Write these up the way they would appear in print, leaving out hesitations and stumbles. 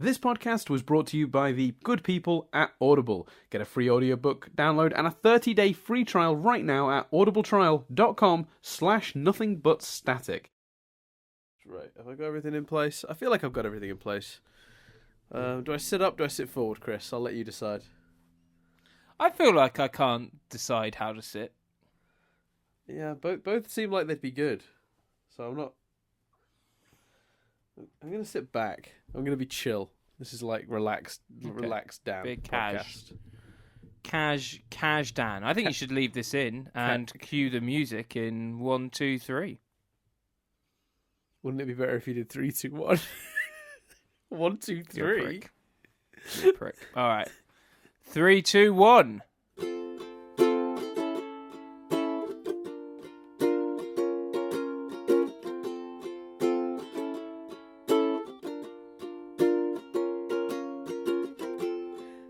This podcast was brought to you by the good people at Audible. Get a free audiobook download and a 30-day free trial right now at audibletrial.com/nothingbutstatic. Right, have I got everything in place? I feel like I've got everything in place. Do I sit up? Do I sit forward, Chris? I'll let you decide. I feel like I can't decide how to sit. Yeah, both seem like they'd be good. So I'm not... I'm going to sit back. I'm going to be chill. This is like relaxed Dan Big podcast. Cash Dan. I think you should leave this in and cue the music in 1, 2, 3. Wouldn't it be better if you did 3, 2, 1? 1, 2, 3. You're a prick. You're a prick. All right. 3, 2, 1.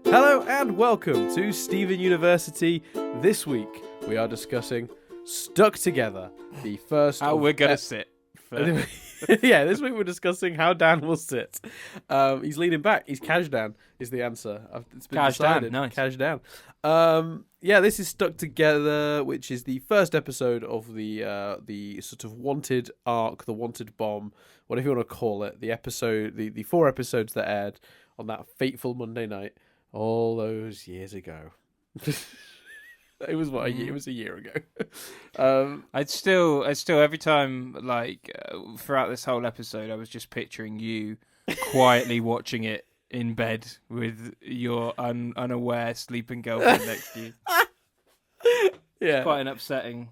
Hello and welcome to Stephen University. This week we are discussing Stuck Together, the first... How we're going to sit. Yeah, this week we're discussing how Dan will sit. He's leaning back. He's Cash Dan is the answer. It's been Cash decided. Dan, nice. Cash Dan. Yeah, this is Stuck Together, which is the first episode of the sort of wanted arc, the wanted bomb, whatever you want to call it. The episode, the 4 episodes that aired on that fateful Monday night all those years ago. It was what a year. It was a year ago. I'd still every time throughout this whole episode, I was just picturing you quietly watching it in bed with your unaware sleeping girlfriend next to you. Yeah, Quite an upsetting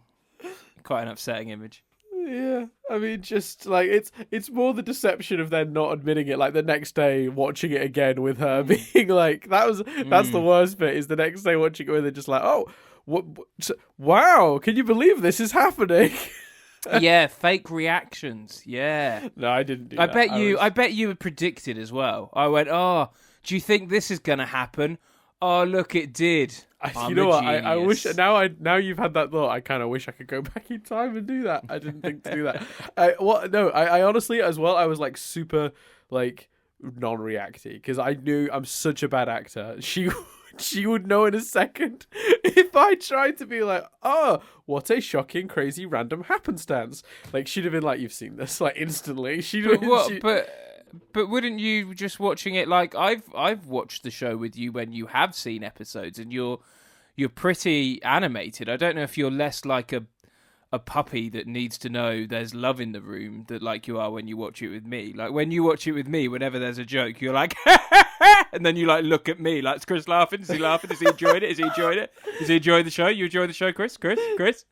image. Yeah, I mean, just like it's more the deception of them not admitting it. Like the next day, watching it again with her, being like, that's the worst bit. Is the next day watching it with her, just like, oh, wow, can you believe this is happening? Yeah, fake reactions. Yeah. No, I didn't do I that. bet you had predicted as well. I went, oh, do you think this is gonna happen? Oh, look, it did. You know what? I wish now you've had that thought. I kind of wish I could go back in time and do that. I didn't think to do that. I honestly as well. I was like super like non-reacty because I knew I'm such a bad actor. She would know in a second if I tried to be like, oh, what a shocking, crazy, random happenstance. Like she'd have been like, you've seen this, like instantly. But wouldn't you just watching it like I've watched the show with you when you have seen episodes and you're pretty animated. I don't know if you're less like a puppy that needs to know there's love in the room that like you are when you watch it with me. Like when you watch it with me, whenever there's a joke, you're like and then you like look at me like, is Chris laughing? Is he laughing? Is he enjoying it? Is he enjoying it? Is he enjoying the show? You enjoy the show, Chris? Chris?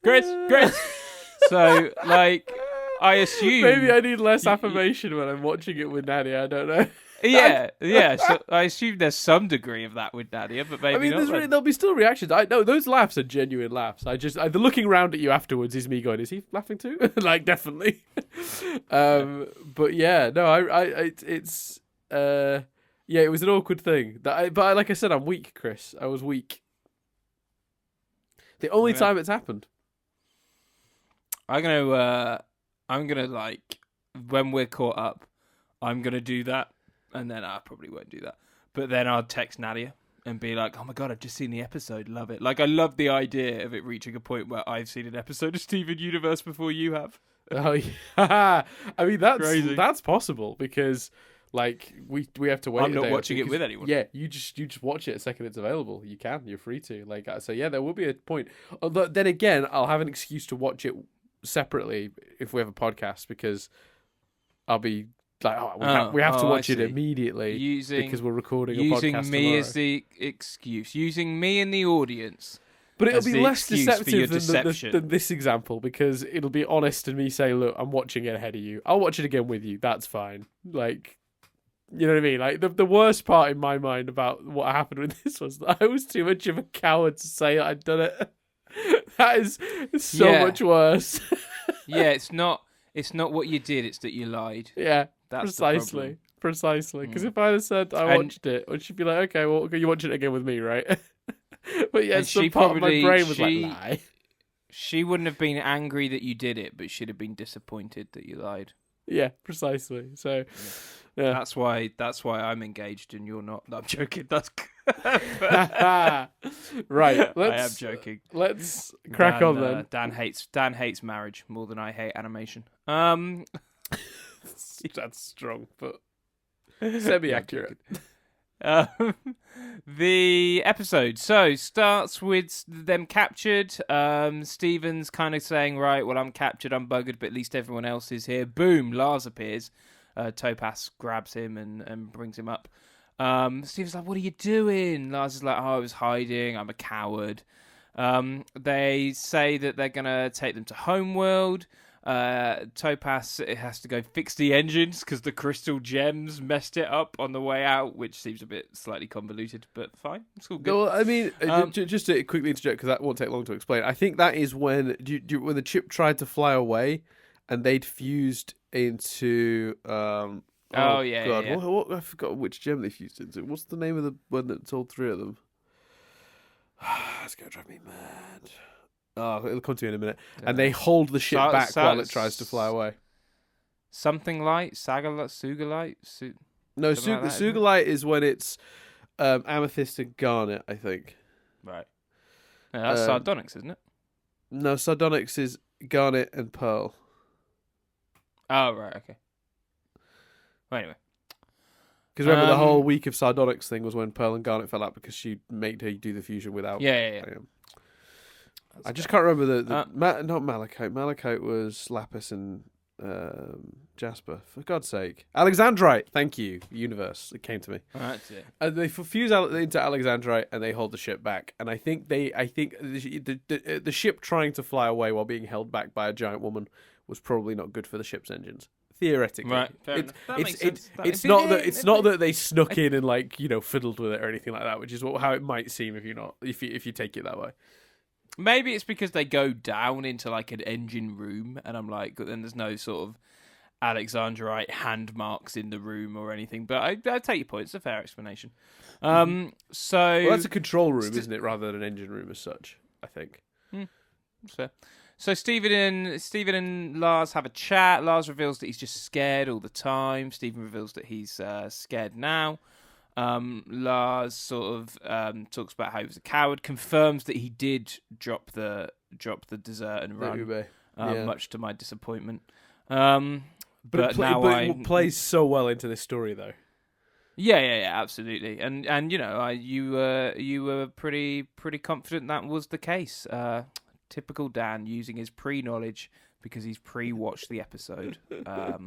So like I assume maybe I need less affirmation when I'm watching it with Nadia. I don't know. Yeah. So I assume there's some degree of that with Nadia, but maybe not. There'll be still reactions. I know those laughs are genuine laughs. The looking around at you afterwards is me going, "Is he laughing too?" Like definitely. But yeah, no, it was an awkward thing. But like I said, I'm weak, Chris. I was weak. The only time it's happened. I'm gonna like when we're caught up, I'm gonna do that, and then I probably won't do that. But then I'll text Nadia and be like, "Oh my god, I've just seen the episode, love it." Like I love the idea of it reaching a point where I've seen an episode of Steven Universe before you have. Oh yeah, I mean Crazy. that's possible because like we have to wait. I'm not watching it with anyone. Yeah, you just watch it the second it's available. You're free to like so. Yeah, there will be a point. Although then again, I'll have an excuse to watch it separately if we have a podcast because I'll be like, we have to watch it immediately because we're recording a podcast using me tomorrow. as the excuse, using me and the audience. But it'll be the less excuse for your deceptive than this example because it'll be honest and me saying, look, I'm watching it ahead of you. I'll watch it again with you. That's fine. Like, you know what I mean? Like the worst part in my mind about what happened with this was that I was too much of a coward to say I'd done it. That is so much worse. Yeah, it's not what you did, it's that you lied. Yeah, That's precisely. Because if I had said I watched it, she'd be like, okay, well, you watch it again with me, right? But yeah, some part of my brain was like, lie. She wouldn't have been angry that you did it, but she'd have been disappointed that you lied. Yeah, precisely. So, Yeah. That's why I'm engaged and you're not. No, I'm joking. That's right. I am joking. Let's crack on then. Dan hates marriage more than I hate animation. That's strong, but semi-accurate. The episode starts with them captured. Steven's kind of saying, right, well, I'm captured, I'm buggered, but at least everyone else is here. Boom, Lars appears. Topaz grabs him and brings him up. Steven's like, what are you doing? Lars is like, I was hiding, I'm a coward. They say that they're going to take them to Homeworld. Topaz has to go fix the engines because the crystal gems messed it up on the way out, which seems a bit slightly convoluted, but fine. It's all good. Well, I mean, just to quickly interject, because that won't take long to explain, I think that is when when the chip tried to fly away and they'd fused into... yeah. What, I forgot which gem they fused into. What's the name of the one that's all three of them? It's going to drive me mad. Oh, it'll come to me in a minute. And they hold the ship back while it tries to fly away. Something like Sugalite? No, Something like that, Sugalite is when it's Amethyst and Garnet, I think. Right. Yeah, that's Sardonyx, isn't it? No, Sardonyx is Garnet and Pearl. Oh, right, okay. Well, anyway. Because remember, the whole week of Sardonyx thing was when Pearl and Garnet fell out because she made her do the fusion without... Yeah. I just can't remember not Malachite. Malachite was Lapis and Jasper. For God's sake, Alexandrite. Thank you, universe. It came to me. That's it. And they fuse into Alexandrite and they hold the ship back. And I think the ship trying to fly away while being held back by a giant woman was probably not good for the ship's engines. Theoretically, right? Fair enough. That makes sense. It's not that they snuck in and fiddled with it or anything like that, which is how it might seem if you take it that way. Maybe it's because they go down into like an engine room, and I'm like, then there's no sort of Alexandrite hand marks in the room or anything. But I take your point; it's a fair explanation. So that's a control room, isn't it, rather than an engine room as such? I think. Fair. So Steven and Lars have a chat. Lars reveals that he's just scared all the time. Steven reveals that he's scared now. Lars sort of talks about how he was a coward, confirms that he did drop the dessert and run, much to my disappointment. But it plays so well into this story, though. Yeah, absolutely. And you were pretty confident that was the case. Typical Dan using his pre-knowledge because he's pre-watched the episode. I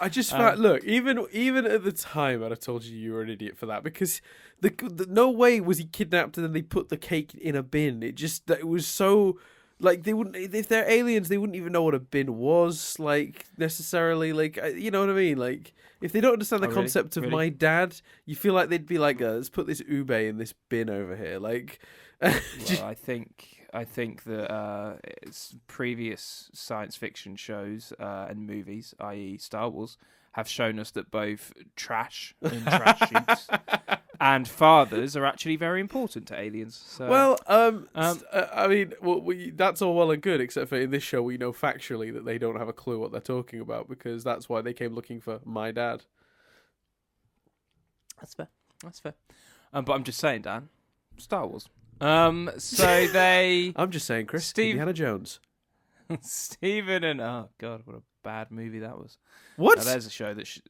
just found, even at the time, I'd have told you were an idiot for that, because the no way was he kidnapped and then they put the cake in a bin. It was so, like, they wouldn't, if they're aliens, they wouldn't even know what a bin was, like, necessarily, like, you know what I mean? Like, if they don't understand the concept of my dad, you feel like they'd be like, let's put this ube in this bin over here, like. Well, I think that it's previous science fiction shows and movies, i.e. Star Wars, have shown us that both trash in trash chutes and fathers are actually very important to aliens. So, well, I mean, that's all well and good, except for in this show we know factually that they don't have a clue what they're talking about, because that's why they came looking for my dad. That's fair. But I'm just saying, Dan, Star Wars. So they... I'm just saying, Chris, Indiana Jones. Steven and... Oh, God, what a bad movie that was. What? Now, there's a show that...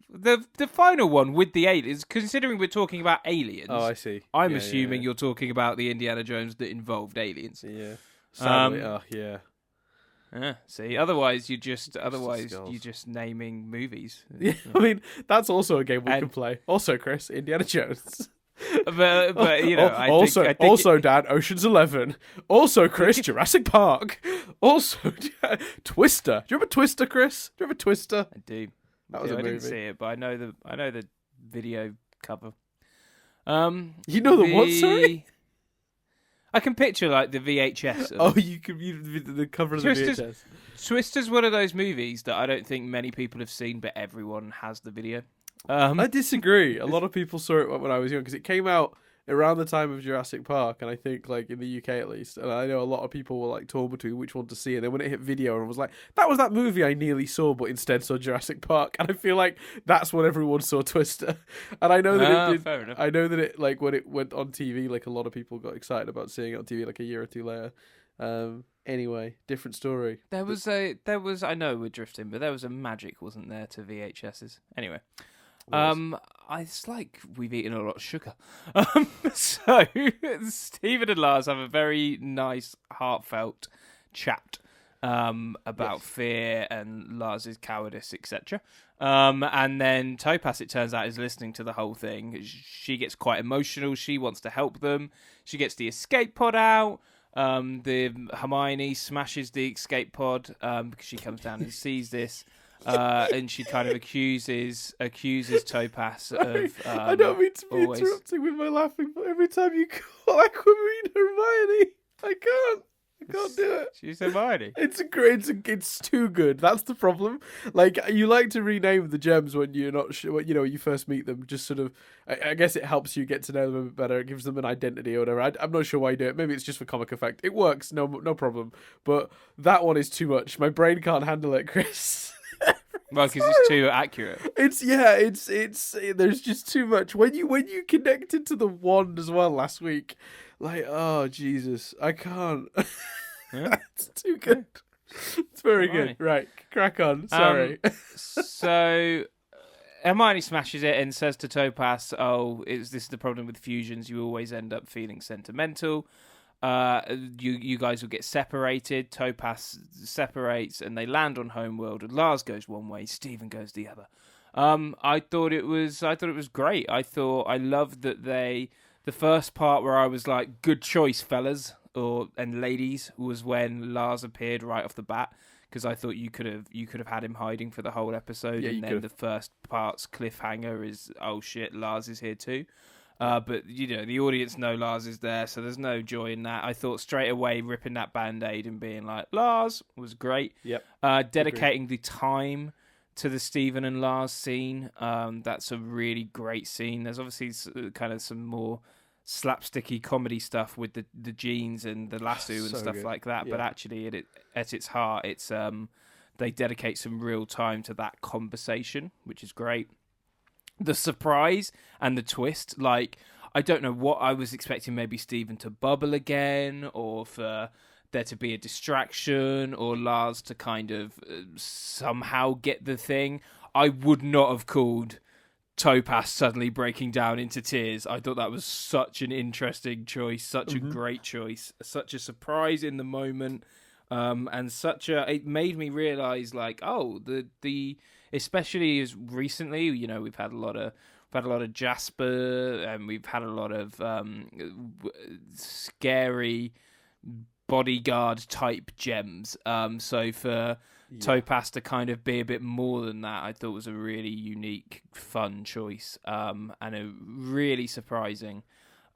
The final one with the aliens, considering we're talking about aliens... Oh, I see. I'm assuming you're talking about the Indiana Jones that involved aliens. Yeah. Sadly, yeah. Yeah, see, otherwise you're just naming movies. Yeah, I mean, that's also a game we can play. Also, Chris, Indiana Jones. But I think Dad, Ocean's 11. Also, Chris, Jurassic Park. Also, Twister. Do you remember Twister, Chris? Do you remember Twister? I do. That was a movie. I didn't see it, but I know the video cover. You know the what? Sorry. I can picture like the VHS. You can the cover of the VHS. Twister's one of those movies that I don't think many people have seen, but everyone has the video. I disagree. A lot of people saw it when I was young because it came out around the time of Jurassic Park, and I think like in the UK at least, and I know a lot of people were like torn between which one to see, and then when it hit video, and was like, that was that movie I nearly saw, but instead saw Jurassic Park, and I feel like that's when everyone saw Twister, and I know that it did. Fair enough. I know that it like when it went on TV, like a lot of people got excited about seeing it on TV like a year or two later. Anyway, different story. There was I know we're drifting, but there was a magic, wasn't there, to VHSs? Anyway. It's like we've eaten a lot of sugar. So Stephen and Lars have a very nice, heartfelt chat about fear and Lars's cowardice, etc. And then Topaz, it turns out, is listening to the whole thing. She gets quite emotional. She wants to help them. She gets the escape pod out. The Hermione smashes the escape pod because she comes down and sees this. And she kind of accuses Topaz of. I don't mean to be interrupting with my laughing, but every time you call Aquamarine Hermione, I can't do it. She's Hermione. It's too good. That's the problem. Like, you like to rename the gems when you're not sure, when you first meet them. Just sort of, I guess it helps you get to know them a bit better. It gives them an identity or whatever. I'm not sure why you do it. Maybe it's just for comic effect. It works, no problem. But that one is too much. My brain can't handle it, Chris. Well, because it's too accurate. It's there's just too much. When you connected to the wand as well last week, like, oh Jesus, I can't. Yeah. It's too good. It's very good. Right, crack on. Sorry. So Hermione smashes it and says to Topaz, "Oh, this is the problem with fusions. You always end up feeling sentimental. You guys will get separated." Topaz separates and they land on Homeworld, and Lars goes one way, Stephen goes the other. I thought it was great. I loved that the first part where I was like, good choice, fellas and ladies, was when Lars appeared right off the bat, because I thought you could have had him hiding for the whole episode, and then the first part's cliffhanger is, oh shit, Lars is here too. But, the audience know Lars is there, so there's no joy in that. I thought straight away ripping that Band-Aid and being like, Lars, was great. Yep. Dedicating the time to the Stephen and Lars scene. That's a really great scene. There's obviously kind of some more slapsticky comedy stuff with the jeans and the lasso and stuff good. Like that. Yeah. But actually, at its heart, it's they dedicate some real time to that conversation, which is great. The surprise and the twist, like, I don't know what I was expecting, maybe Stephen to bubble again, or for there to be a distraction, or Lars to kind of somehow get the thing. I would not have called Topaz suddenly breaking down into tears. I thought that was such an interesting choice, such a great choice, such a surprise in the moment, and it made me realise, like, oh, the especially as recently, we've had a lot of Jasper, and we've had a lot of scary bodyguard type gems. So for Topaz to kind of be a bit more than that, I thought was a really unique, fun choice, and a really surprising.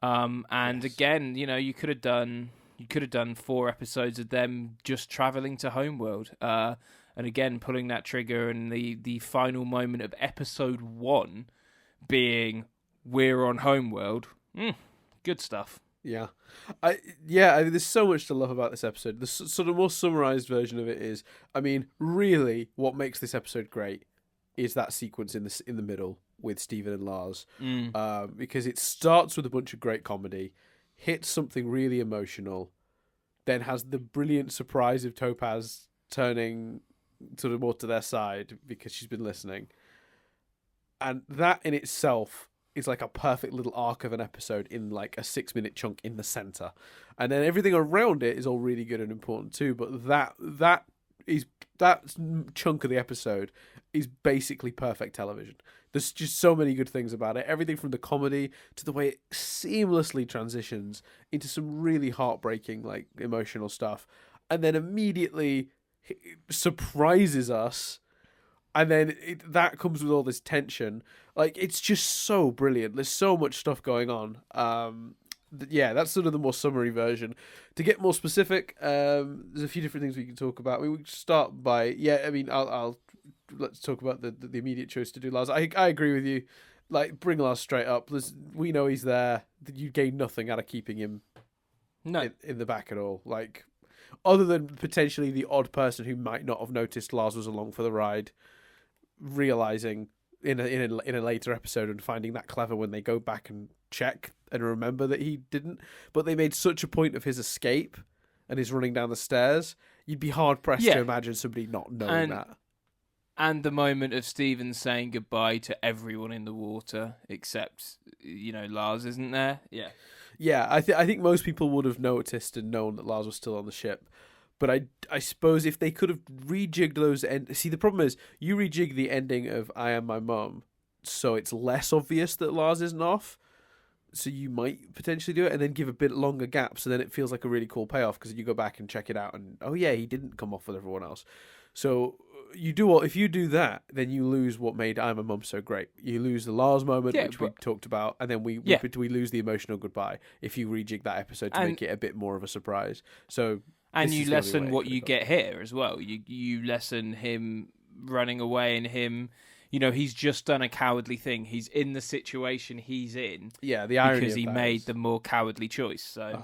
Again, you could have done 4 episodes of them just traveling to Homeworld. And again, pulling that trigger, and the final moment of episode 1 being we're on Homeworld. Good stuff. Yeah. There's so much to love about this episode. The sort of more summarized version of it is, I mean, really what makes this episode great is that sequence in the middle with Stephen and Lars. Because it starts with a bunch of great comedy, hits something really emotional, then has the brilliant surprise of Topaz turning sort of more to their side because she's been listening. And that in itself is like a perfect little arc of an episode in like a 6-minute chunk in the center. And then everything around it is all really good and important too. But that chunk of the episode is basically perfect television. There's just so many good things about it. Everything from the comedy to the way it seamlessly transitions into some really heartbreaking, like, emotional stuff. And then immediately surprises us, and then that comes with all this tension. Like, it's just so brilliant. There's so much stuff going on. That's sort of the more summary version. To get more specific, there's a few different things we can talk about. We could start by let's talk about the immediate choice to do Lars. I agree with you. Like, bring Lars straight up. We know he's there. you gain nothing out of keeping him in the back at all. Like, other than potentially the odd person who might not have noticed Lars was along for the ride, realizing in a later episode and finding that clever when they go back and check and remember that he didn't. But they made such a point of his escape and his running down the stairs. You'd be hard pressed to imagine somebody not knowing that. And the moment of Steven saying goodbye to everyone in the water except, Lars, isn't there? Yeah. Yeah, I think most people would have noticed and known that Lars was still on the ship. But I suppose if they could have rejigged those... See, the problem is, you rejig the ending of I Am My Mum, so it's less obvious that Lars isn't off. So you might potentially do it, and then give a bit longer gap, so then it feels like a really cool payoff, because you go back and check it out, and, oh yeah, he didn't come off with everyone else. So... if you do that, then you lose what made I'm a Mum so great. You lose the Lars moment, which we talked about, and then we lose the emotional goodbye if you rejig that episode to make it a bit more of a surprise. So you lessen what you get here as well. You lessen him running away and him. He's just done a cowardly thing. He's in the situation he's in. Yeah, the irony because he made the more cowardly choice. So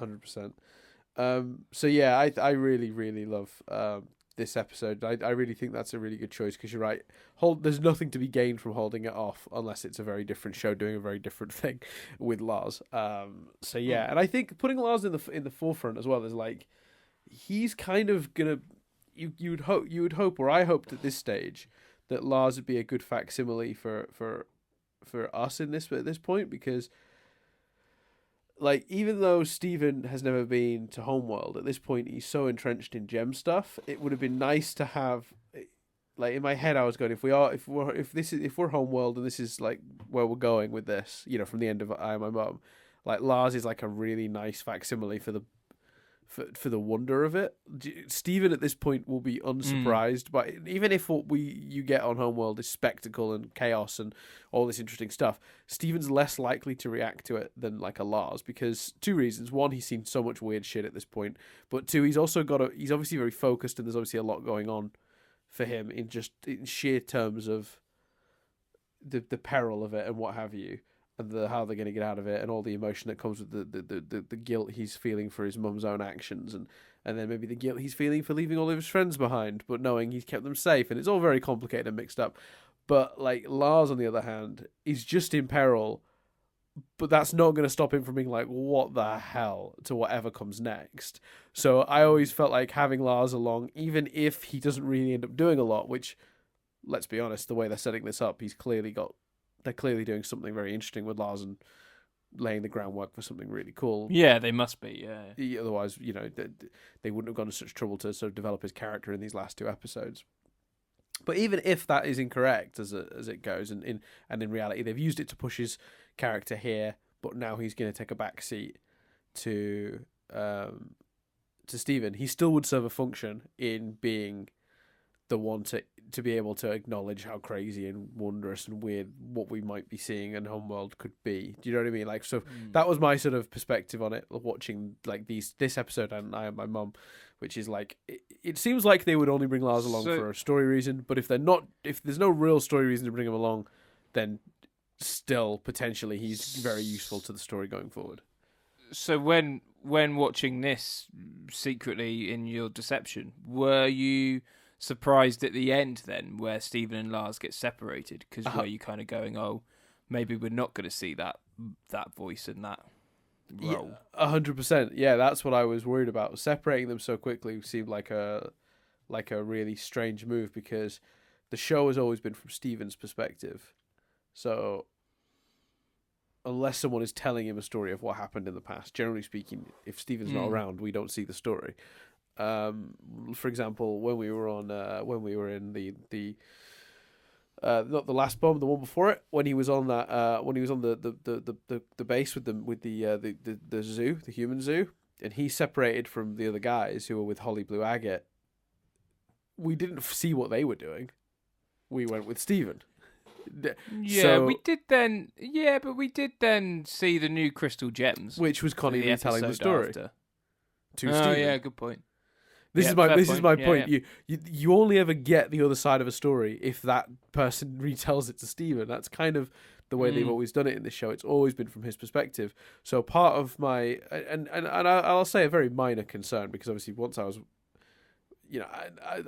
100%. So yeah, I really really love. This episode, I really think that's a really good choice, because you're right. There's nothing to be gained from holding it off unless it's a very different show doing a very different thing with Lars. So yeah, and I think putting Lars in the forefront as well is like, he's kind of gonna. You would hope, or I hoped at this stage, that Lars would be a good facsimile for us at this point, because. Like, even though Steven has never been to Homeworld, at this point he's so entrenched in gem stuff, it would have been nice to have, like, in my head I was going, if we're Homeworld and this is like where we're going with this, from the end of I Am My Mum, like Lars is like a really nice facsimile for the wonder of it. Steven at this point will be unsurprised by, even if what you get on Homeworld is spectacle and chaos and all this interesting stuff, Steven's less likely to react to it than like a Lars, because two reasons. One, he's seen so much weird shit at this point, but two, he's obviously very focused, and there's obviously a lot going on for him in sheer terms of the peril of it and what have you. And how they're going to get out of it, and all the emotion that comes with the guilt he's feeling for his mum's own actions, and then maybe the guilt he's feeling for leaving all of his friends behind, but knowing he's kept them safe, and it's all very complicated and mixed up. But like Lars, on the other hand, is just in peril, but that's not going to stop him from being like, what the hell, to whatever comes next. So I always felt like having Lars along, even if he doesn't really end up doing a lot, which, let's be honest, the way they're setting this up, they're clearly doing something very interesting with Lars and laying the groundwork for something really cool. Yeah, they must be, yeah. Otherwise, they wouldn't have gone to such trouble to sort of develop his character in these last two episodes. But even if that is incorrect as it goes, and in reality they've used it to push his character here, but now he's going to take a back seat to Steven, he still would serve a function in being the one to be able to acknowledge how crazy and wondrous and weird what we might be seeing in Homeworld could be. Do you know what I mean? Like, so that was my sort of perspective on it, watching like this episode and I Am My Mum, which is like, it seems like they would only bring Lars along for a story reason, but if there's no real story reason to bring him along, then still potentially he's very useful to the story going forward. So when watching this secretly in your deception, were you surprised at the end then, where Steven and Lars get separated? Because were you kind of going, oh, maybe we're not going to see that voice and that role? 100%. Yeah, that's what I was worried about. Separating them so quickly seemed like a really strange move, because the show has always been from Steven's perspective. So unless someone is telling him a story of what happened in the past, generally speaking, if Steven's not around, we don't see the story. For example, when we were in the not the last bomb, the one before it, when he was on the base with the zoo, the human zoo, and he separated from the other guys who were with Holly Blue Agate, we didn't see what they were doing. We went with Steven. We did then see the new crystal gems, which was Connie retelling the story after. To Steven. Yeah, good point. This is my point. Yeah. You only ever get the other side of a story if that person retells it to Steven. That's kind of the way they've always done it in this show. It's always been from his perspective. So part of my and I'll say a very minor concern, because obviously once I was,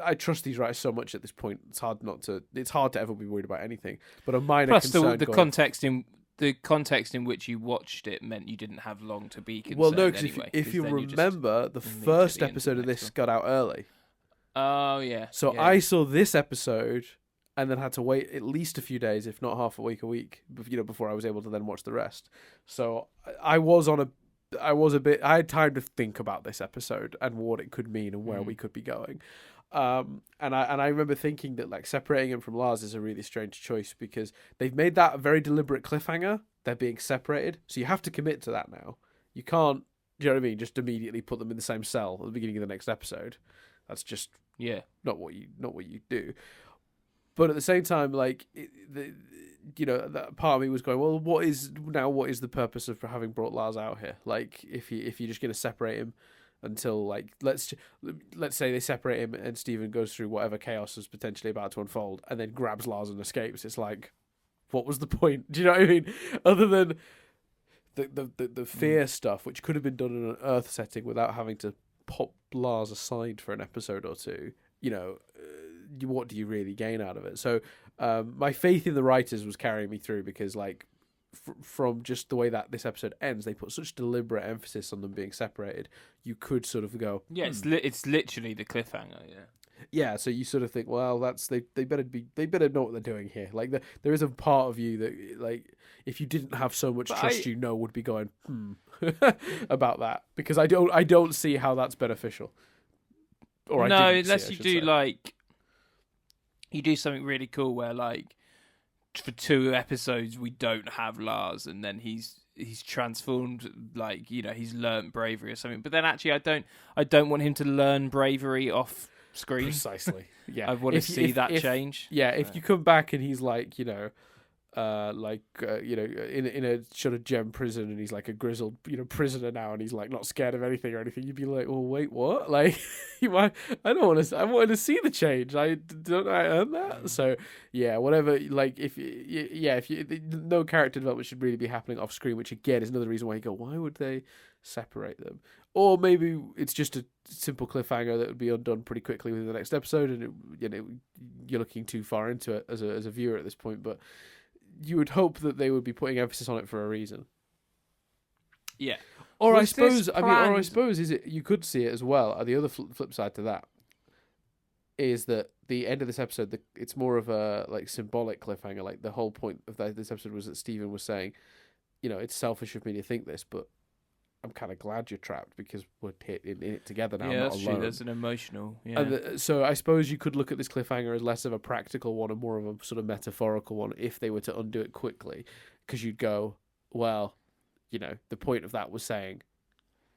I trust these writers so much at this point. It's hard to ever be worried about anything. But a minor concern. Plus the context in which you watched it meant you didn't have long to be concerned. Well, no, because anyway, if you remember, the first episode of this got out early. Oh yeah. So I saw this episode and then had to wait at least a few days, if not half a week, before I was able to then watch the rest. So I had time to think about this episode and what it could mean and where we could be going. And I remember thinking that like separating him from Lars is a really strange choice, because they've made that a very deliberate cliffhanger. They're being separated, so you have to commit to that now. You can't, do you know what I mean? Just immediately put them in the same cell at the beginning of the next episode. That's just not what you do. But at the same time, like that part of me was going, well, what is the purpose of having brought Lars out here? Like, if you're just going to separate him until, like, let's say they separate him and Steven goes through whatever chaos is potentially about to unfold and then grabs Lars and escapes. It's like, what was the point? Do you know what I mean? Other than the fear stuff, which could have been done in an Earth setting without having to pop Lars aside for an episode or two. What do you really gain out of it? So my faith in the writers was carrying me through, because like from just the way that this episode ends, they put such deliberate emphasis on them being separated. You could sort of go, it's literally the cliffhanger. Yeah, so you sort of think, well, they better know what they're doing here. Like there is a part of you that, like, if you didn't have so much trust, would be going about that, because I don't see how that's beneficial. Or no, unless you do like, you do something really cool where, like, for 2 episodes we don't have Lars, and then he's transformed, like, he's learnt bravery or something. But then actually, I don't want him to learn bravery off screen. Precisely. Yeah, I want to see that change. Yeah, if you come back and he's like, in a sort of gem prison, and he's like a grizzled, prisoner now, and he's like not scared of anything or anything, you'd be like, well, wait, what? Like, I wanted to see the change. I earned that. So yeah, whatever. Like, if no character development should really be happening off screen, which again is another reason why you go, why would they separate them? Or maybe it's just a simple cliffhanger that would be undone pretty quickly within the next episode, and you're looking too far into it as a viewer at this point. But you would hope that they would be putting emphasis on it for a reason. Yeah. Or I suppose is it, you could see it as well. The other flip side to that is that the end of this episode, it's more of a like symbolic cliffhanger. Like, the whole point of this episode was that Steven was saying, it's selfish of me to think this, but I'm kind of glad you're trapped, because we're in it together now, not that's alone. True. There's an emotional. Yeah. And so I suppose you could look at this cliffhanger as less of a practical one and more of a sort of metaphorical one, if they were to undo it quickly, because you'd go, well, the point of that was saying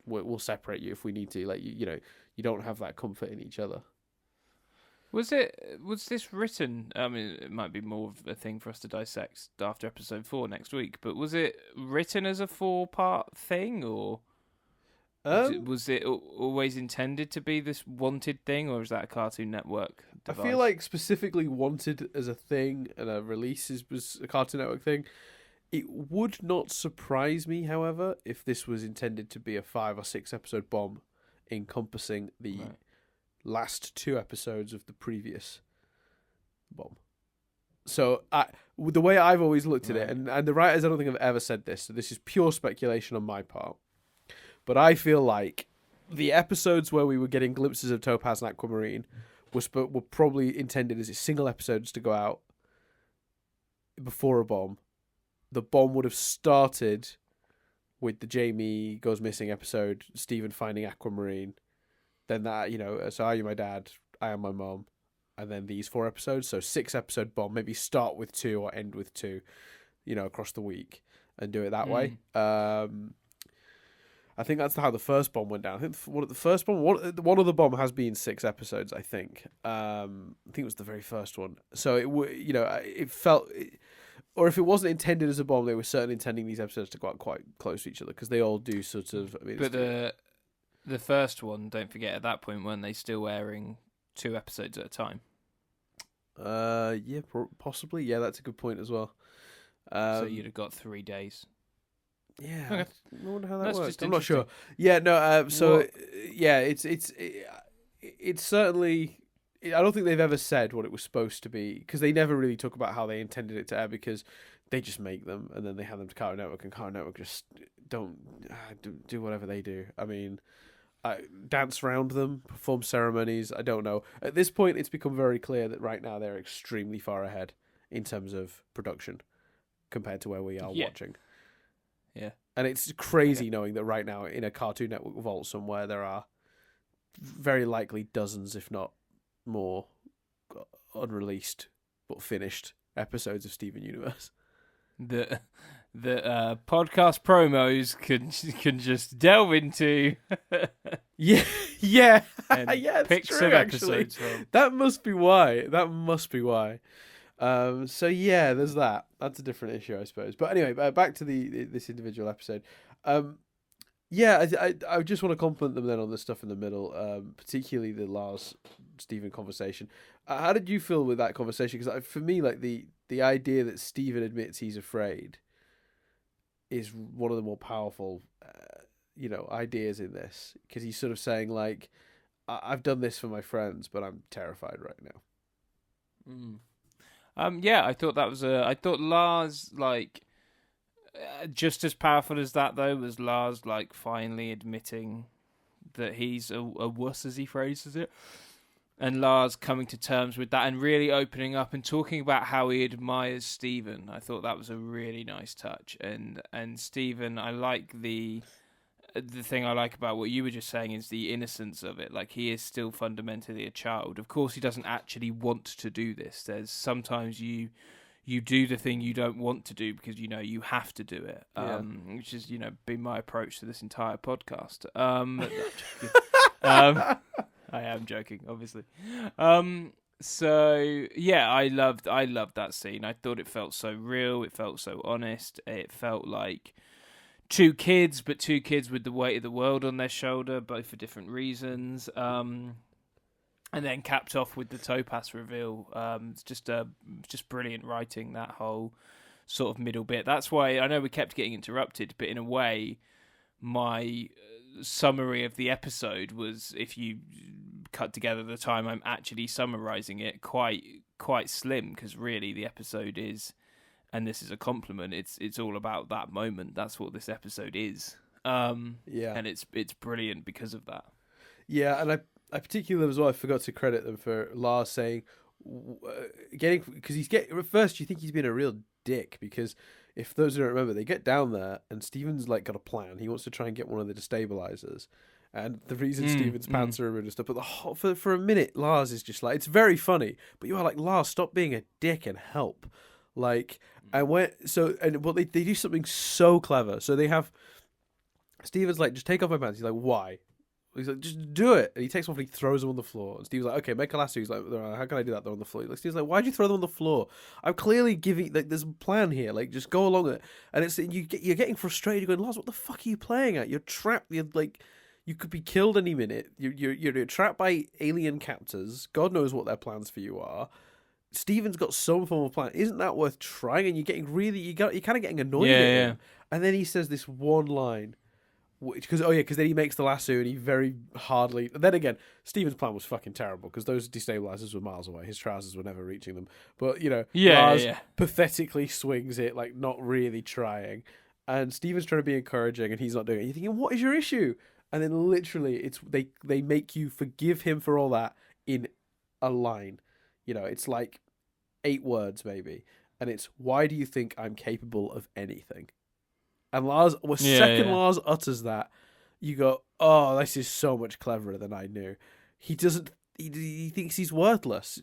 we'll separate you if we need to. Like, you don't have that comfort in each other. Was this written? I mean, it might be more of a thing for us to dissect after episode 4 next week. But was it written as a 4-part thing, or was it always intended to be this Wanted thing, or is that a Cartoon Network device? I feel like specifically Wanted as a thing and a release was a Cartoon Network thing. It would not surprise me, however, if this was intended to be a 5 or 6 episode bomb encompassing the last 2 episodes of the previous bomb. So the way I've always looked at it, and the writers, I don't think have ever said this, so this is pure speculation on my part, but I feel like the episodes where we were getting glimpses of Topaz and Aquamarine were probably intended as single episodes to go out before a bomb. The bomb would have started with the Jamie goes missing episode, Steven finding Aquamarine, then that, so Are You My Dad, I Am My Mom, and then these 4 episodes. So 6 episode bomb, maybe start with 2 or end with 2, across the week, and do it that way. I think that's how the first bomb went down. I think one of the bomb has been 6 episodes, I think. I think it was the very first one. So it felt, or if it wasn't intended as a bomb, they were certainly intending these episodes to go out quite close to each other, because they all do sort of. I mean, but the first one, don't forget, at that point, weren't they still airing 2 episodes at a time? Yeah, possibly. Yeah, that's a good point as well. So you'd have got 3 days. Yeah, Okay. I wonder how that That's works. just I'm not sure. interesting. Yeah, no. So What- yeah, it's certainly. I don't think they've ever said what it was supposed to be because they never really talk about how they intended it to air because they just make them and then they hand them to Cartoon Network and Cartoon Network just don't do whatever they do. I mean, dance around them, perform ceremonies. I don't know. At this point, it's become very clear that right now they're extremely far ahead in terms of production compared to where we are watching. Yeah. And it's crazy knowing that right now in a Cartoon Network vault somewhere there are very likely dozens, if not more, unreleased but finished episodes of Steven Universe. The podcast promos can just delve into. Yeah. And Yeah, it's pick true, some actually. episodes from. That must be why. So yeah, there's that. That's a different issue, I suppose. But anyway, back to this individual episode. Yeah, I just want to compliment them then on the stuff in the middle, particularly the Lars Steven conversation. How did you feel with that conversation? Because for me, like the idea that Steven admits he's afraid is one of the more powerful, ideas in this. Because he's sort of saying like, I've done this for my friends, but I'm terrified right now. Yeah, I thought that was I thought Lars, like, just as powerful as that though was Lars, like, finally admitting that he's a wuss, as he phrases it, and Lars coming to terms with that and really opening up and talking about how he admires Steven. I thought that was a really nice touch, and Steven, I like the thing I like about what you were just saying is the innocence of it. Like, he is still fundamentally a child. Of course, he doesn't actually want to do this. There's sometimes you do the thing you don't want to do because you have to do it. Which has been my approach to this entire podcast. I am joking, obviously. So yeah, I loved that scene. I thought it felt so real. It felt so honest. It felt like two kids with the weight of the world on their shoulder, both for different reasons. And then capped off with the Topaz reveal. It's just brilliant writing, that whole sort of middle bit. That's why I know we kept getting interrupted, but in a way, my summary of the episode was, if you cut together the time I'm actually summarizing it, quite slim, because really the episode is, and this is a compliment, it's all about that moment. That's what this episode is. And it's brilliant because of that. Yeah, and I particularly as well, I forgot to credit them for Lars saying, because at first you think he's been a real dick, because if those who don't remember, they get down there and Steven's like got a plan. He wants to try and get one of the destabilizers, and the reason Steven's pants are ruined and stuff. But for a minute, Lars is just like, it's very funny, but you are like, Lars, stop being a dick and help. Like, but they do something so clever. So they have Steven's like, just take off my pants. He's like, why? He's like, just do it. And he takes them off and he throws them on the floor. And Steve's like, okay, make a lasso. He's like, how can I do that? They're on the floor. Steve's like, why'd you throw them on the floor? I'm clearly giving, like, there's a plan here. Like, just go along with it. And you're getting frustrated. You're going, Lars, what the fuck are you playing at? You're trapped. You're like, you could be killed any minute. You're trapped by alien captors. God knows what their plans for you are. Steven's got some form of plan. Isn't that worth trying? And you're getting you're kind of getting annoyed at him. And then he says this one line. Because then he makes the lasso and he very hardly. And then again, Steven's plan was fucking terrible because those destabilizers were miles away. His trousers were never reaching them. But Lars pathetically swings it, like not really trying. And Steven's trying to be encouraging and he's not doing it. You're thinking, what is your issue? And then literally, they make you forgive him for all that in a line. It's like 8 words maybe, and it's, why do you think I'm capable of anything? And Lars utters that, you go, oh, this is so much cleverer than I knew. He doesn't. He thinks he's worthless.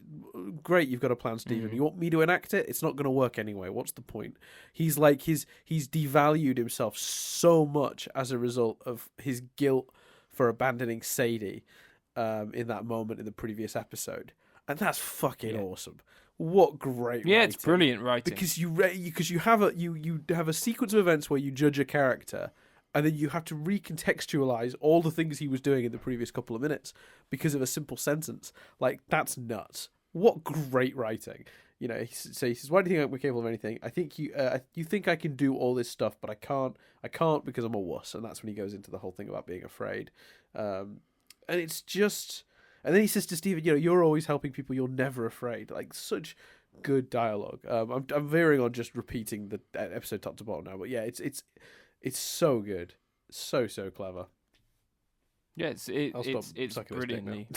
Great, you've got a plan, Steven. You want me to enact it? It's not going to work anyway. What's the point? He's like he's devalued himself so much as a result of his guilt for abandoning Sadie in that moment in the previous episode, and that's fucking awesome. What great writing. It's brilliant writing. Because you have a sequence of events where you judge a character, and then you have to recontextualize all the things he was doing in the previous couple of minutes because of a simple sentence. Like, that's nuts. What great writing. he says, "Why do you think we're capable of anything? I think you think I can do all this stuff, but I can't. I can't because I'm a wuss." And that's when he goes into the whole thing about being afraid. And it's just, and then he says to Stephen, "You're always helping people. You're never afraid." Like, such good dialogue. I'm veering on just repeating the episode top to bottom now, but yeah, it's so good, so clever. Yeah, it's brilliantly.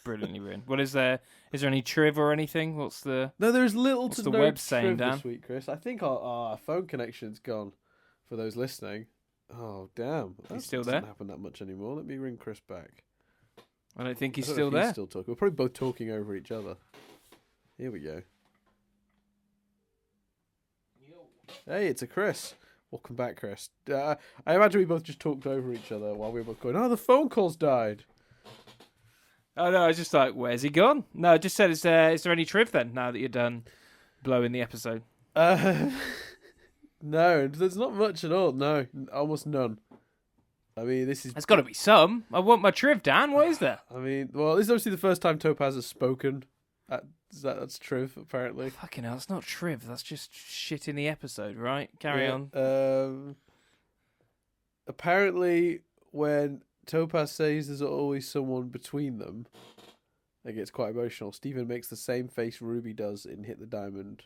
Brilliantly written. What is there? Is there any triv or anything? No, there's little to no web saying, triv Dan? this week, Chris. I think our phone connection's gone for those listening. Oh, damn. He's still there? Doesn't happen that much anymore. Let me ring Chris back. I don't think he's I don't still know if there. He's still talking. We're probably both talking over each other. Here we go. Hey, it's a Chris. Welcome back, Chris. I imagine we both just talked over each other while we were both going, "Oh, the phone call's died." Oh no, I was just like, where's he gone? No, I just said, is there any triv then, now that you're done blowing the episode? No, there's not much at all. No, almost none. I mean, this is... There's got to be some. I want my triv, Dan. What is there? I mean, well, this is obviously the first time Topaz has spoken. That's triv, apparently. Fucking hell, it's not triv. That's just shit in the episode, right? Carry on. Apparently, when Topaz says there's always someone between them, it gets quite emotional. Stephen makes the same face Ruby does in Hit the Diamond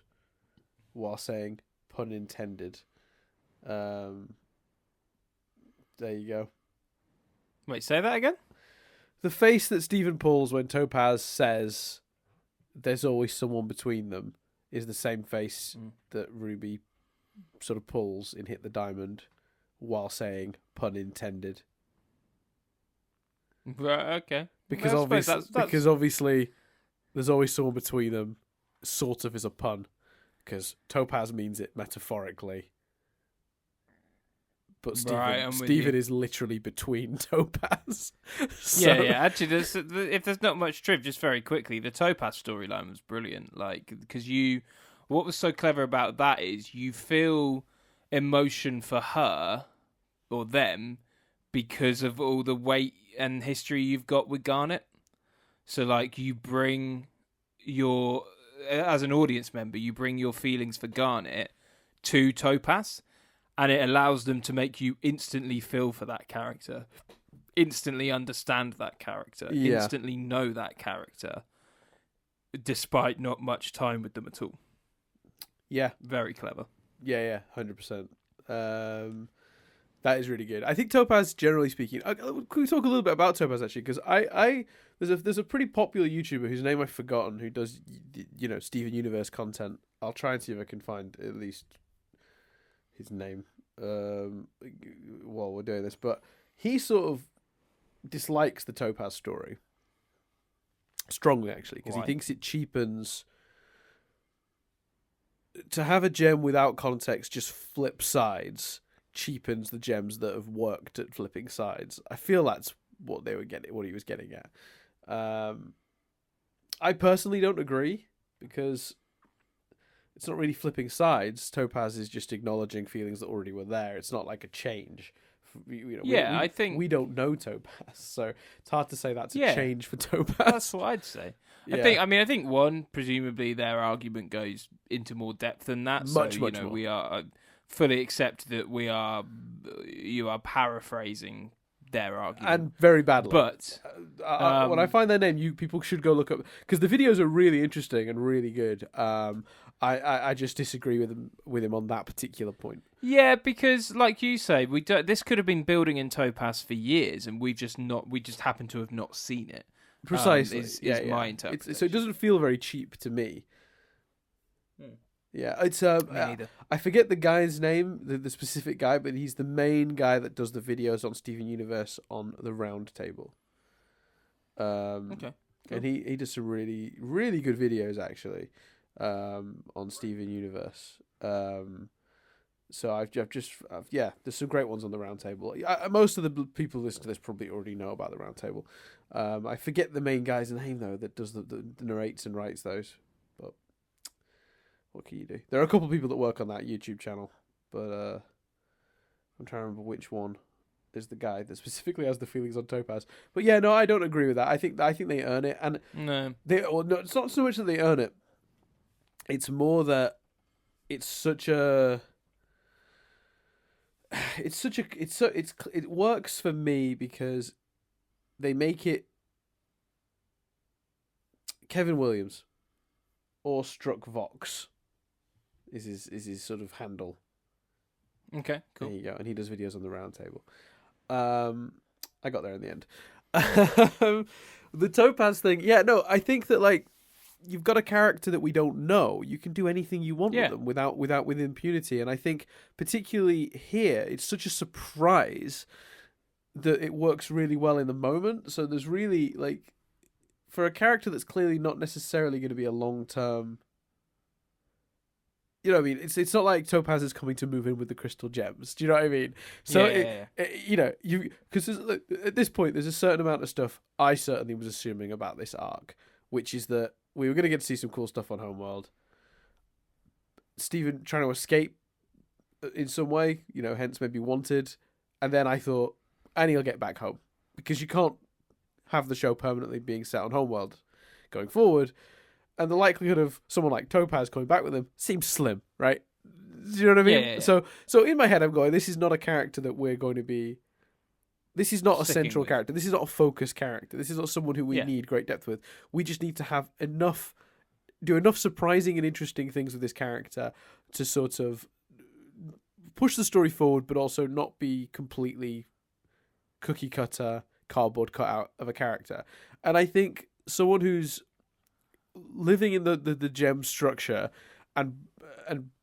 while saying, pun intended. There you go. Wait, say that again? The face that Stephen pulls when Topaz says there's always someone between them is the same face that Ruby sort of pulls in Hit the Diamond while saying, pun intended. Right, okay. Because obviously there's always someone between them, sort of is a pun. Because Topaz means it metaphorically. But Stephen is literally between Topaz. So... Yeah. Actually, if there's not much triv, just very quickly, the Topaz storyline was brilliant. Like, because what was so clever about that is you feel emotion for her or them because of all the weight and history you've got with Garnet. So, like, you bring as an audience member, you bring your feelings for Garnet to Topaz, and it allows them to make you instantly feel for that character, instantly understand that character, instantly know that character, despite not much time with them at all. Yeah. Very clever. Yeah, 100%. That is really good. I think Topaz, generally speaking, can we talk a little bit about Topaz actually? Because there's a pretty popular YouTuber whose name I've forgotten who does Steven Universe content. I'll try and see if I can find at least his name while we're doing this, but he sort of dislikes the Topaz story strongly, actually, because he thinks it cheapens. To have a gem without context just flip sides cheapens the gems that have worked at flipping sides. I feel that's what he was getting at. I personally don't agree, because it's not really flipping sides. Topaz is just acknowledging feelings that already were there. It's not like a change. I think we don't know Topaz, so it's hard to say that's a change for Topaz. That's what I'd say. Yeah. I think one, presumably their argument goes into more depth than that. Much more. We are fully accept that you are paraphrasing their argument, and very badly. But when I find their name, people should go look up, because the videos are really interesting and really good. I just disagree with him on that particular point. Yeah, because like you say, this could have been building in Topaz for years, and we just happen to have not seen it. Precisely, is my interpretation. So it doesn't feel very cheap to me. Yeah, it's Me neither. I forget the guy's name, the specific guy, but he's the main guy that does the videos on Steven Universe on the Round Table. Okay. Cool. And he does some really, really good videos actually, on Steven Universe. So I've there's some great ones on the Round Table. Most of the people listening to this probably already know about the Round Table. I forget the main guy's name though that does the narrates and writes those. But what can you do? There are a couple of people that work on that YouTube channel, but I'm trying to remember which one is the guy that specifically has the feelings on Topaz. But yeah, no, I don't agree with that. I think they earn it, and no, it's not so much that they earn it. It's more that it's such a. It works for me because they make it Kevin Williams or Struck Vox is his sort of handle. Okay, cool. There you go, and he does videos on the round table. I got there in the end. The Topaz thing, yeah, no, I think that like you've got a character that we don't know. You can do anything you want with them with impunity, and I think particularly here, it's such a surprise that it works really well in the moment. So there's really like for a character that's clearly not necessarily going to be a long-term. You know what I mean? It's not like Topaz is coming to move in with the crystal gems. Do you know what I mean? So, because at this point, there's a certain amount of stuff I certainly was assuming about this arc, which is that we were going to get to see some cool stuff on Homeworld. Steven trying to escape in some way, hence maybe wanted. And then I thought, and he'll get back home. Because you can't have the show permanently being set on Homeworld going forward. And the likelihood of someone like Topaz coming back with him seems slim, right? Do you know what I mean? Yeah. So in my head, I'm going, this is not a character that we're going to be... This is not a central character. This is not a focus character. This is not someone who we need great depth with. We just need to have do enough surprising and interesting things with this character to sort of push the story forward, but also not be completely cookie cutter, cardboard cutout of a character. And I think someone who's living in the gem structure and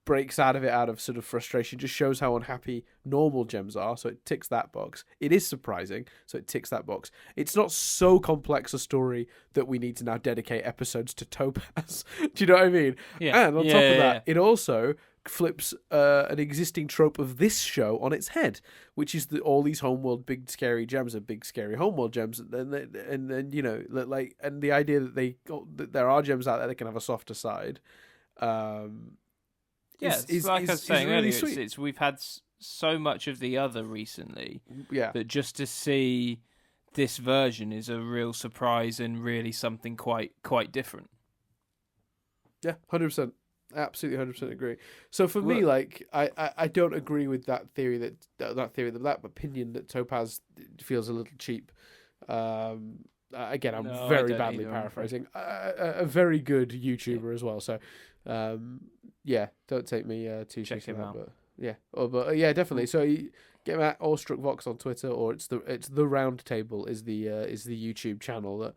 breaks out of sort of frustration just shows how unhappy normal gems are, so it ticks that box. It is surprising, so it ticks that box. It's not so complex a story that we need to now dedicate episodes to Topaz. Do you know what I mean? Yeah. And on top of that, it also flips an existing trope of this show on its head, which is that all these Homeworld big scary gems are big scary Homeworld gems, and then and the idea that there are gems out there that can have a softer side. It's like I was saying earlier, it's we've had so much of the other recently, that just to see this version is a real surprise and really something quite different. Yeah, 100%. Absolutely 100% agree. So for me, like, I don't agree with that theory that opinion that Topaz feels a little cheap. Again, I'm very badly paraphrasing. A very good YouTuber as well. So, don't take me too seriously. But definitely. So get him at Awestruck Vox on Twitter, or it's the Round Table is the YouTube channel that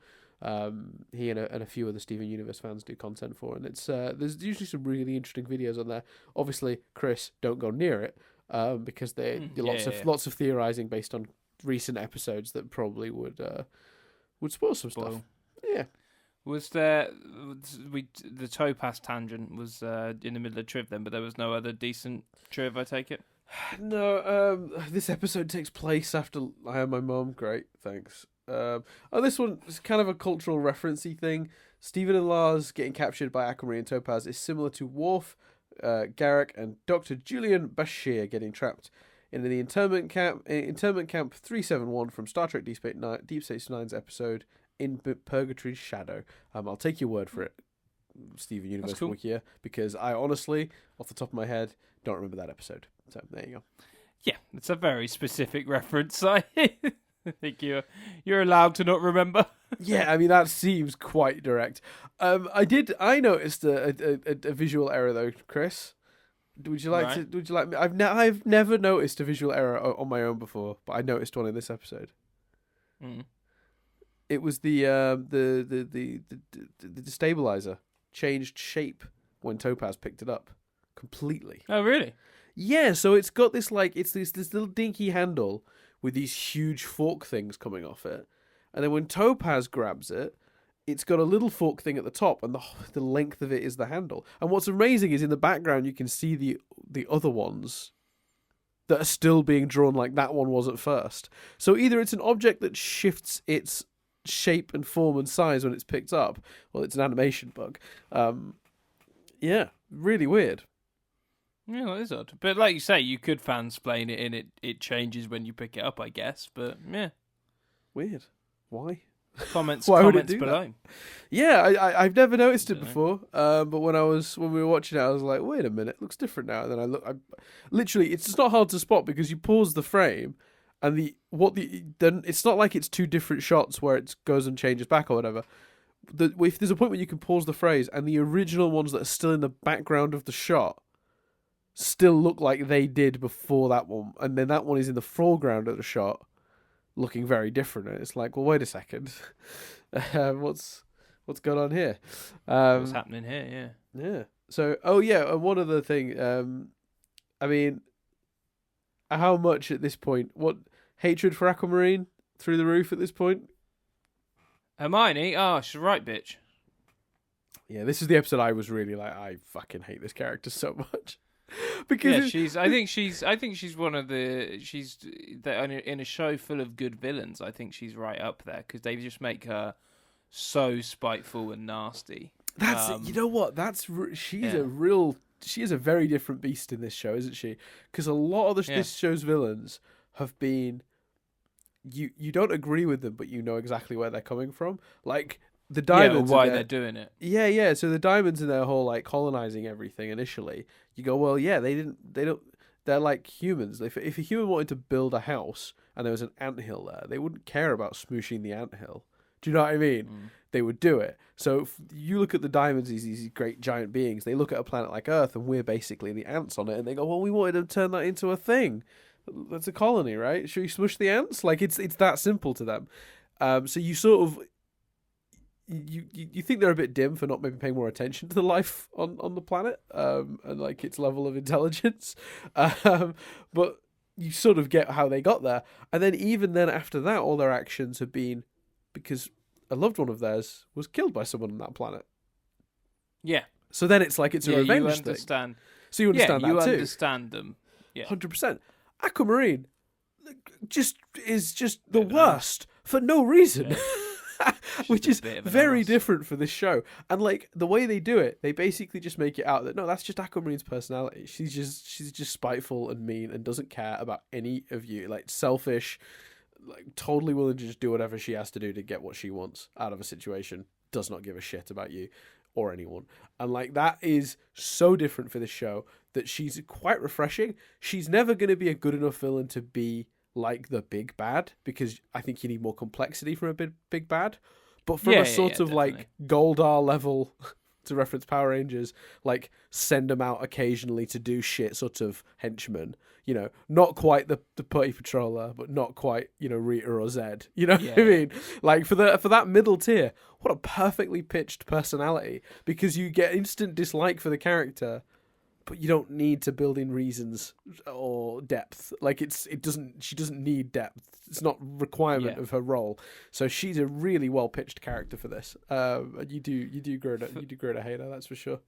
he and a few other Steven Universe fans do content for, and it's there's usually some really interesting videos on there. Obviously, Chris, don't go near it because lots of theorizing based on recent episodes that probably would spoil some stuff. Yeah. Was there the Topaz tangent was in the middle of Triv then, but there was no other decent Triv, I take it? No, this episode takes place after I Am My Mom. Great, thanks. This one is kind of a cultural referencey thing. Stephen and Lars getting captured by Aquamarine and Topaz is similar to Worf, Garak, and Dr. Julian Bashir getting trapped in the internment camp 371 from Star Trek Deep Space Nine's episode In Purgatory's Shadow. I'll take your word for it, Steven Universe Wikia, because I honestly, off the top of my head, don't remember that episode. So there you go. Yeah, it's a very specific reference. I think you're allowed to not remember. Yeah, I mean that seems quite direct. I noticed a visual error though, Chris. Would you like to? Would you like me? I've never noticed a visual error on my own before, but I noticed one in this episode. It was the destabilizer changed shape when Topaz picked it up completely. Oh, really? Yeah. So it's got this this little dinky handle with these huge fork things coming off it, and then when Topaz grabs it, it's got a little fork thing at the top, and the length of it is the handle. And what's amazing is in the background you can see the other ones that are still being drawn like that one was at first. So either it's an object that shifts its shape and form and size when it's picked up, or it's an animation bug. Really weird. Yeah, it is odd. But like you say, you could fansplain it in it changes when you pick it up, I guess. But yeah. Weird. Why? Comments Why would it do below. that? Yeah, I've never noticed it before. But when we were watching it, I was like, wait a minute, it looks different now. And then literally, it's just not hard to spot because you pause the frame, and then it's not like it's two different shots where it goes and changes back or whatever. If there's a point where you can pause the phrase, and the original ones that are still in the background of the shot still look like they did before that one, and then that one is in the foreground of the shot, looking very different. And it's like, well, wait a second, what's going on here? What's happening here? Yeah. So, one other thing. I mean, how much at this point? What hatred for Aquamarine through the roof at this point? Hermione, she's a right bitch. Yeah, this is the episode I was really like, I fucking hate this character so much. Because I think she's one of the in a show full of good villains. I think she's right up there because they just make her so spiteful and nasty. That's you know what? She is a very different beast in this show, isn't she? Because a lot of this show's villains have been you don't agree with them, but you know exactly where they're coming from. Like the diamonds, why they're doing it. Yeah. So the diamonds in their whole like colonizing everything initially, you go, well, yeah, they don't. They're like humans. If a human wanted to build a house and there was an anthill there, they wouldn't care about smooshing the anthill. Do you know what I mean? They would do it. So if you look at the diamonds, these great giant beings, they look at a planet like Earth and we're basically the ants on it, and they go, well, we wanted to turn that into a thing. That's a colony, right? Should we smush the ants? Like it's that simple to them. So you sort of you think they're a bit dim for not maybe paying more attention to the life on the planet and like its level of intelligence, but you sort of get how they got there. And then even then after that, all their actions have been because a loved one of theirs was killed by someone on that planet. Yeah. So then it's like it's a revenge thing. So you understand that too. You understand them. Yeah. 100%. Aquamarine is just the worst for no reason. Yeah. Which is very different for this show. And like the way they do it, they basically just make it out that no, that's just Aquamarine's personality. She's just spiteful and mean and doesn't care about any of you. Like selfish, like totally willing to just do whatever she has to do to get what she wants out of a situation. Does not give a shit about you or anyone. And like that is so different for this show that she's quite refreshing. She's never going to be a good enough villain to be like the big bad, because I think you need more complexity from a big bad. But from a sort of definitely. like Goldar level, to reference Power Rangers, like send them out occasionally to do shit sort of henchman. You know, not quite the Putty Patroller, but not quite, you know, Rita or Zed. You know what I mean? Like for that middle tier, what a perfectly pitched personality, because you get instant dislike for the character, but you don't need to build in reasons or depth. Like she doesn't need depth. It's not a requirement of her role. So she's a really well pitched character for this. You do grow to hate her, that's for sure.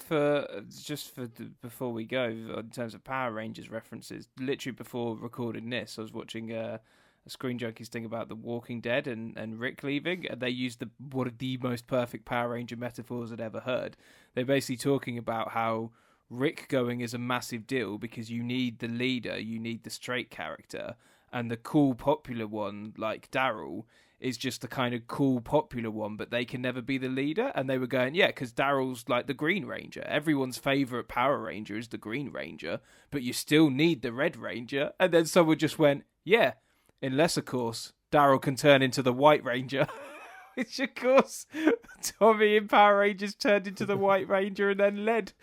Before we go, in terms of Power Rangers references, literally before recording this, I was watching a Screen Junkies thing about The Walking Dead and Rick leaving, and they used one of the most perfect Power Ranger metaphors I'd ever heard. They're basically talking about how Rick going is a massive deal because you need the leader, you need the straight character, and the cool popular one like Daryl is just the kind of cool popular one, but they can never be the leader. And they were going, because Daryl's like the Green Ranger. Everyone's favourite Power Ranger is the Green Ranger, but you still need the Red Ranger. And then someone just went, unless, of course, Daryl can turn into the White Ranger. Which, of course, Tommy in Power Rangers turned into the White Ranger and then led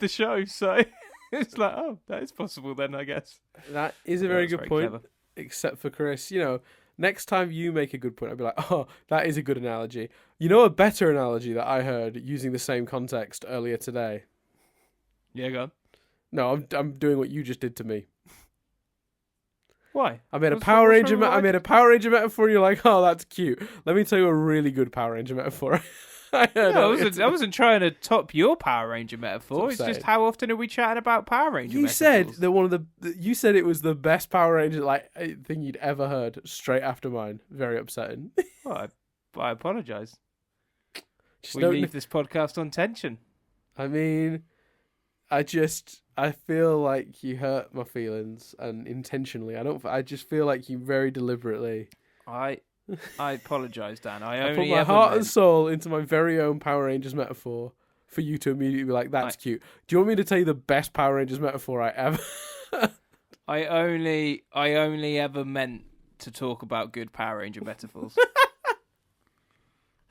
the show. So it's like, oh, that is possible then, I guess. That is a very good point, clever. Except for Chris. You know, next time you make a good point, I'll be like, oh, that is a good analogy. You know a better analogy that I heard using the same context earlier today? Yeah, go on. No, I'm doing what you just did to me. Why? I made a Power Ranger metaphor, and you're like, "Oh, that's cute." Let me tell you a really good Power Ranger metaphor. I wasn't trying to top your Power Ranger metaphor. It's just how often are we chatting about Power Ranger? You said that you said it was the best Power Ranger thing you'd ever heard. Straight after mine, very upsetting. Well, I apologise. We leave this podcast on tension. I mean, I feel like you hurt my feelings, and intentionally. I just feel like you very deliberately. I apologise, Dan. I put my heart and soul into my very own Power Rangers metaphor for you to immediately be like, that's cute. Do you want me to tell you the best Power Rangers metaphor I ever... I only ever meant to talk about good Power Ranger metaphors.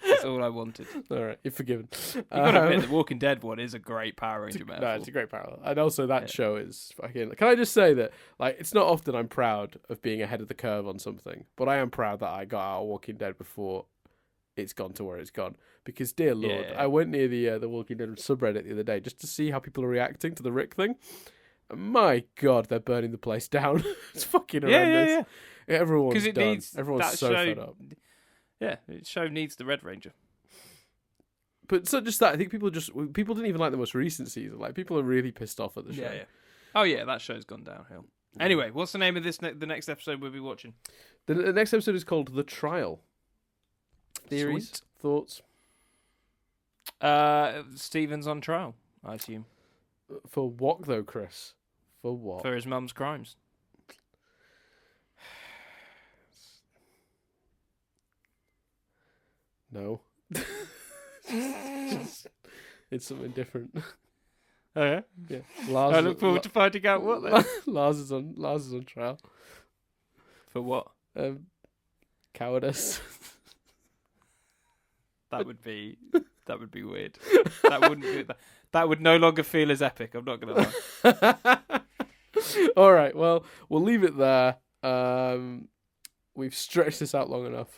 That's all I wanted. All right, you're forgiven. You've got to admit, the Walking Dead one is a great Power Ranger metaphor. No, it's a great parallel. And also that show is fucking... Can I just say that, like, it's not often I'm proud of being ahead of the curve on something, but I am proud that I got out of Walking Dead before it's gone to where it's gone. Because, dear Lord, I went near the Walking Dead subreddit the other day just to see how people are reacting to the Rick thing. And my God, they're burning the place down. It's fucking horrendous. Yeah. Everyone's done. Everyone's so fed up. Yeah, the show needs the Red Ranger. But it's not just that. I think people didn't even like the most recent season. Like, people are really pissed off at the show. Yeah. Oh yeah, that show's gone downhill. Anyway, what's the name of this? The next episode we'll be watching. The next episode is called The Trial. Theories, thoughts. Steven's on trial, I assume. For what though, Chris? For what? For his mum's crimes. No. It's something different. Oh yeah? Yeah. I look forward to finding out what then. Lars is on trial. For what? Cowardice. That would be weird. That would no longer feel as epic, I'm not gonna lie. All right, well, we'll leave it there. We've stretched this out long enough.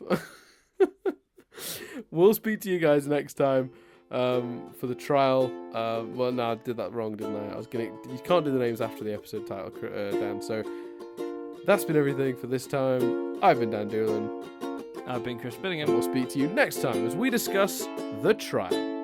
We'll speak to you guys next time for the trial. Well, no, I did that wrong, didn't I? You can't do the names after the episode title, Dan. So that's been everything for this time. I've been Dan Doolan. I've been Chris Billingham. And we'll speak to you next time as we discuss the trial.